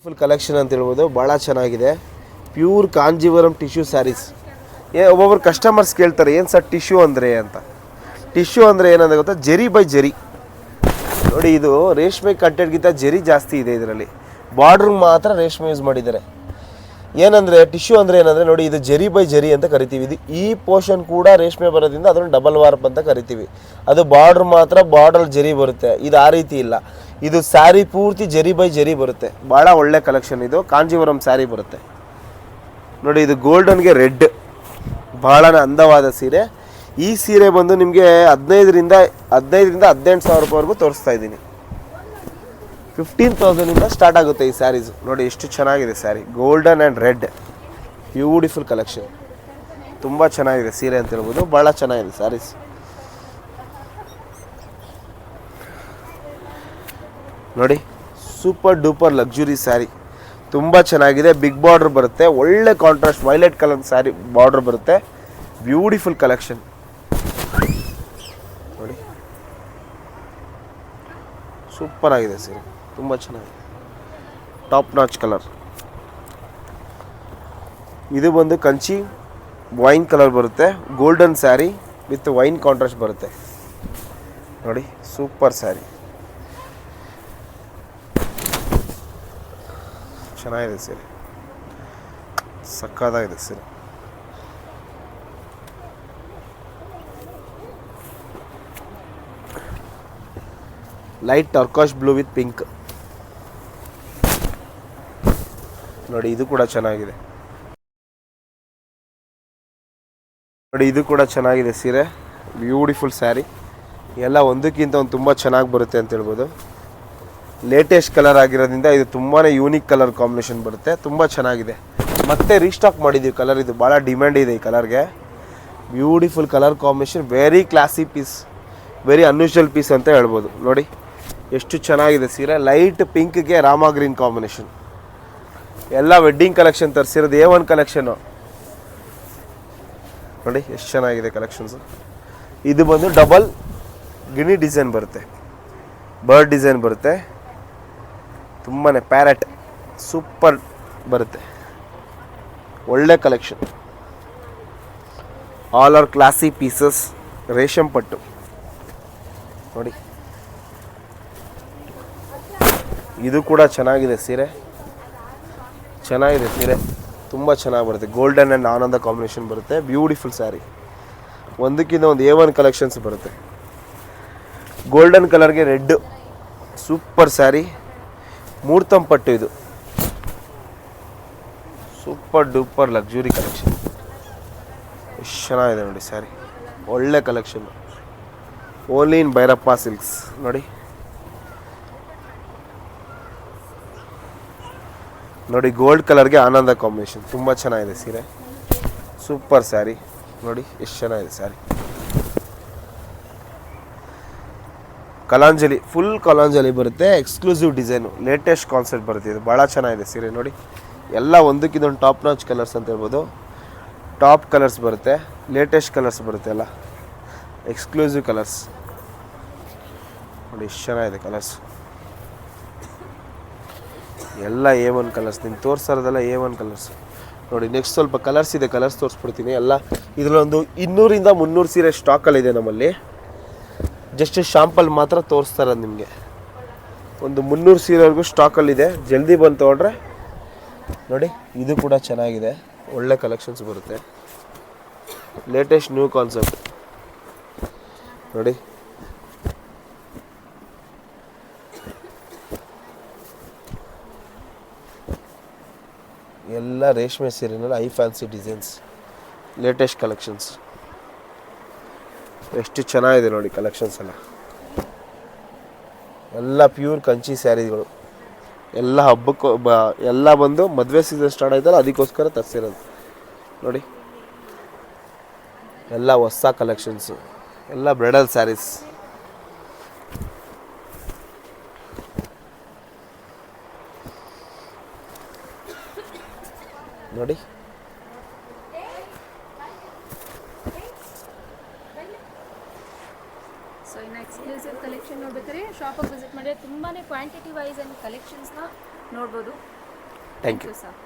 Full collection ಅಂತ ಹೇಳ್ಬೋದು, ಭಾಳ ಚೆನ್ನಾಗಿದೆ. Pure Kanjeevaram tissue saris. ಒಬ್ಬೊಬ್ರು ಕಸ್ಟಮರ್ಸ್ ಕೇಳ್ತಾರೆ ಏನು ಸರ್ ಟಿಶ್ಯೂ ಅಂದರೆ ಅಂತ. ಟಿಶ್ಯೂ ಅಂದರೆ ಏನಂತ ಗೊತ್ತಾ, ಜರಿ ಬೈ ಜರಿ. ನೋಡಿ, ಇದು ರೇಷ್ಮೆ ಕಂಟೆಂಟ್ಗಿಂತ ಜರಿ ಜಾಸ್ತಿ ಇದೆ ಇದರಲ್ಲಿ. ಬಾರ್ಡ್ರ್ ಮಾತ್ರ ರೇಷ್ಮೆ ಯೂಸ್ ಮಾಡಿದ್ದಾರೆ. ಏನಂದರೆ ಟಿಶ್ಯೂ ಅಂದರೆ ಏನಂದರೆ ನೋಡಿ, ಇದು ಜರಿ ಬೈ ಜರಿ ಅಂತ ಕರಿತೀವಿ. ಇದು ಈ ಪೋರ್ಷನ್ ಕೂಡ ರೇಷ್ಮೆ ಬರೋದ್ರಿಂದ ಅದನ್ನು ಡಬಲ್ ವಾರ್ಪ್ ಅಂತ ಕರಿತೀವಿ. ಅದು ಬಾರ್ಡ್ರ್ ಮಾತ್ರ ಬಾರ್ಡರ್ ಜರಿ ಬರುತ್ತೆ. ಇದು ಆ ರೀತಿ ಇಲ್ಲ, ಇದು ಸ್ಯಾರಿ ಪೂರ್ತಿ ಜರಿ ಬೈ ಜರಿ ಬರುತ್ತೆ. ಭಾಳ ಒಳ್ಳೆ ಕಲೆಕ್ಷನ್. ಇದು ಕಾಂಜೀವರಂ ಸ್ಯಾರಿ ಬರುತ್ತೆ ನೋಡಿ. ಇದು ಗೋಲ್ಡನ್ಗೆ ರೆಡ್, ಭಾಳ ಅಂದವಾದ ಸೀರೆ. ಈ ಸೀರೆ ಬಂದು ನಿಮಗೆ 15ರಿಂದ 18,000 ರೂಪಾಯಿವರೆಗೂ ತೋರಿಸ್ತಾ ಇದ್ದೀನಿ. 15,000ಇಂದ ಸ್ಟಾರ್ಟ್ ಆಗುತ್ತೆ ಈ ಸ್ಯಾರೀಸ್. ನೋಡಿ ಎಷ್ಟು ಚೆನ್ನಾಗಿದೆ sari, golden and red, beautiful collection. ತುಂಬ ಚೆನ್ನಾಗಿದೆ ಸೀರೆ ಅಂತ ಹೇಳ್ಬೋದು, ಭಾಳ ಚೆನ್ನಾಗಿದೆ ಸ್ಯಾರೀಸ್. ನೋಡಿ, ಸೂಪರ್ ಡೂಪರ್ ಲಕ್ಸುರಿ ಸ್ಯಾರಿ, ತುಂಬ ಚೆನ್ನಾಗಿದೆ. ಬಿಗ್ ಬಾರ್ಡ್ರ್ ಬರುತ್ತೆ, ಒಳ್ಳೆ contrast violet colour sari border ಬರುತ್ತೆ. ಬ್ಯೂಟಿಫುಲ್ ಕಲೆಕ್ಷನ್ ನೋಡಿ, ಸೂಪರ್ ಆಗಿದೆ ಸೀರೆ, ತುಂಬ ಚೆನ್ನಾಗಿದೆ. Top notch colour. ಇದು ಬಂದು ಕಂಚಿ ವೈನ್ ಕಲರ್ ಬರುತ್ತೆ, golden sari with wine contrast ಬರುತ್ತೆ ನೋಡಿ. ಸೂಪರ್ ಸ್ಯಾರಿ, ಚೆನ್ನಾಗಿದೆ ಸೀರೆ, ಸಕ್ಕತ್ತಾಗಿದೆ ಸೀರೆ. Light turquoise blue with pink ನೋಡಿ, ಇದು ಕೂಡ ಚೆನ್ನಾಗಿದೆ. ನೋಡಿ, ಇದು ಕೂಡ ಚೆನ್ನಾಗಿದೆ ಸೀರೆ, ಬ್ಯೂಟಿಫುಲ್ ಸ್ಯಾರಿ. ಎಲ್ಲ ಒಂದಕ್ಕಿಂತ ಒಂದು ತುಂಬ ಚೆನ್ನಾಗಿ ಬರುತ್ತೆ ಅಂತ ಹೇಳ್ಬೋದು. ಲೇಟೆಸ್ಟ್ ಕಲರ್ ಆಗಿರೋದ್ರಿಂದ ಇದು ತುಂಬಾ ಯೂನಿಕ್ ಕಲರ್ ಕಾಂಬಿನೇಷನ್ ಬರುತ್ತೆ, ತುಂಬ ಚೆನ್ನಾಗಿದೆ. ಮತ್ತೆ ರೀಸ್ಟಾಕ್ ಮಾಡಿದ್ದೀವಿ ಕಲರ್, ಇದು ಭಾಳ ಡಿಮ್ಯಾಂಡ್ ಇದೆ ಈ ಕಲರ್ಗೆ. Beautiful colour combination, very classy piece, very unusual piece ಅಂತ ಹೇಳ್ಬೋದು. ನೋಡಿ ಎಷ್ಟು ಚೆನ್ನಾಗಿದೆ ಸೀರೆ. ಲೈಟ್ ಪಿಂಕ್ಗೆ ರಾಮ ಗ್ರೀನ್ ಕಾಂಬಿನೇಷನ್. ಎಲ್ಲ ವೆಡ್ಡಿಂಗ್ ಕಲೆಕ್ಷನ್ ತರಿಸಿರೋದು, A1 ಕಲೆಕ್ಷನ್ನು ನೋಡಿ ಎಷ್ಟು ಚೆನ್ನಾಗಿದೆ ಕಲೆಕ್ಷನ್ಸು. ಇದು ಬಂದು ಡಬಲ್ ಗಿಣಿ ಡಿಸೈನ್ ಬರುತ್ತೆ, ಬರ್ಡ್ ಡಿಸೈನ್ ಬರುತ್ತೆ, ತುಂಬಾ ಪ್ಯಾರೆಟ್ ಸೂಪರ್ ಬರುತ್ತೆ. ಒಳ್ಳೆ collection, all are classy pieces, Resham ಪಟ್ಟು ನೋಡಿ. ಇದು ಕೂಡ ಚೆನ್ನಾಗಿದೆ ಸೀರೆ, ಚೆನ್ನಾಗಿದೆ ಸೀರೆ, ತುಂಬ ಚೆನ್ನಾಗಿ ಬರುತ್ತೆ. ಗೋಲ್ಡನ್ ಆ್ಯಂಡ್ ಆನಂದ ಕಾಂಬಿನೇಷನ್ ಬರುತ್ತೆ, ಬ್ಯೂಟಿಫುಲ್ ಸ್ಯಾರಿ. ಒಂದಕ್ಕಿಂತ ಒಂದು A1 ಕಲೆಕ್ಷನ್ಸ್ ಬರುತ್ತೆ. ಗೋಲ್ಡನ್ ಕಲರ್ಗೆ ರೆಡ್, ಸೂಪರ್ ಸ್ಯಾರಿ, ಮೂರ್ತಂ ಪಟ್ಟು. ಇದು ಸೂಪರ್ ಡೂಪರ್ ಲಕ್ಸುರಿ ಕಲೆಕ್ಷನ್, ಎಷ್ಟು ಚೆನ್ನಾಗಿದೆ ನೋಡಿ ಸ್ಯಾರಿ, ಒಳ್ಳೆ collection. Only in Bhyrappa silks ನೋಡಿ. ನೋಡಿ, ಗೋಲ್ಡ್ ಕಲರ್ಗೆ ಆನಂದ ಕಾಂಬಿನೇಷನ್, ತುಂಬ ಚೆನ್ನಾಗಿದೆ ಸೀರೆ, ಸೂಪರ್ ಸ್ಯಾರಿ. ನೋಡಿ ಎಷ್ಟು ಚೆನ್ನಾಗಿದೆ ಸ್ಯಾರಿ. ಕಲಾಂಜಲಿ, ಫುಲ್ ಕಲಾಂಜಲಿ ಬರುತ್ತೆ, ಎಕ್ಸ್ಕ್ಲೂಸಿವ್ ಡಿಸೈನು, ಲೇಟೆಸ್ಟ್ ಕಾನ್ಸೆಪ್ಟ್ ಬರುತ್ತೆ. ಇದು ಭಾಳ ಚೆನ್ನಾಗಿದೆ ಸೀರೆ ನೋಡಿ. ಎಲ್ಲ ಒಂದಕ್ಕಿಂತ ಟಾಪ್ ನಾಚ್ ಕಲರ್ಸ್ ಅಂತ ಹೇಳ್ಬೋದು. ಟಾಪ್ ಕಲರ್ಸ್ ಬರುತ್ತೆ, ಲೇಟೆಸ್ಟ್ ಕಲರ್ಸ್ ಬರುತ್ತೆ, ಎಲ್ಲ ಎಕ್ಸ್ಕ್ಲೂಸಿವ್ ಕಲರ್ಸ್ ನೋಡಿ. ಎಷ್ಟು ಚೆನ್ನಾಗಿದೆ ಕಲರ್ಸ್, ಎಲ್ಲ A1 ಕಲರ್ಸ್. ನಿಮ್ಗೆ ತೋರಿಸೋದೆಲ್ಲ A1 ಕಲರ್ಸ್ ನೋಡಿ. ನೆಕ್ಸ್ಟ್ ಸ್ವಲ್ಪ ಕಲರ್ಸ್ ಇದೆ, ಕಲರ್ಸ್ ತೋರಿಸ್ಬಿಡ್ತೀನಿ ಎಲ್ಲ. ಇದರಲ್ಲೊಂದು 200ರಿಂದ 300 ಸೀರೆ ಸ್ಟಾಕಲ್ಲಿದೆ ನಮ್ಮಲ್ಲಿ. ಜಸ್ಟ್ ಶಾಂಪಲ್ ಮಾತ್ರ ತೋರಿಸ್ತಾ ಇರೋದು ನಿಮಗೆ. ಒಂದು 300 ಸೀರೆವರೆಗೂ ಸ್ಟಾಕಲ್ಲಿದೆ, ಜಲ್ದಿ ಬಂದು ತೊಗೊಂಡ್ರೆ ನೋಡಿ. ಇದು ಕೂಡ ಚೆನ್ನಾಗಿದೆ, ಒಳ್ಳೆ ಕಲೆಕ್ಷನ್ಸ್ ಬರುತ್ತೆ, ಲೇಟೆಸ್ಟ್ ನ್ಯೂ ಕಾನ್ಸೆಪ್ಟ್ ನೋಡಿ. ಎಲ್ಲ ರೇಷ್ಮೆ ಸೀರೆನಲ್ಲಿ high fancy designs, latest collections, ಎಷ್ಟು ಚೆನ್ನಾಗಿದೆ ನೋಡಿ ಕಲೆಕ್ಷನ್ಸ್ ಎಲ್ಲ. ಎಲ್ಲ ಪ್ಯೂರ್ ಕಂಚಿ ಸ್ಯಾರಿಗಳು, ಎಲ್ಲ ಹಬ್ಬಕ್ಕೂ ಎಲ್ಲ ಬಂದು ಮದುವೆ ಸೀಸನ್ ಸ್ಟಾರ್ಟ್ ಆಯ್ತಲ್ಲ ಅದಕ್ಕೋಸ್ಕರ ತರಿಸಿರೋದು ನೋಡಿ. ಎಲ್ಲ ಹೊಸ ಕಲೆಕ್ಷನ್ಸು, ಎಲ್ಲ ಬ್ರೈಡಲ್ ಸ್ಯಾರೀಸ್ ನೋಡಿ. ಸೊ ಇನ್ನು ಎಕ್ಸ್ಕ್ಲೂಸಿವ್ ಕಲೆಕ್ಷನ್ ನೋಡ್ಬೇಕಾದ್ರೆ ಶಾಪಿಗೆ ವಿಸಿಟ್ ಮಾಡಿದ್ರೆ ತುಂಬಾ ಕ್ವಾಂಟಿಟಿ ವೈಸ್ ಆ್ಯಂಡ್ ಕಲೆಕ್ಷನ್ಸ್ನ ನೋಡ್ಬೋದು. Thank you sir.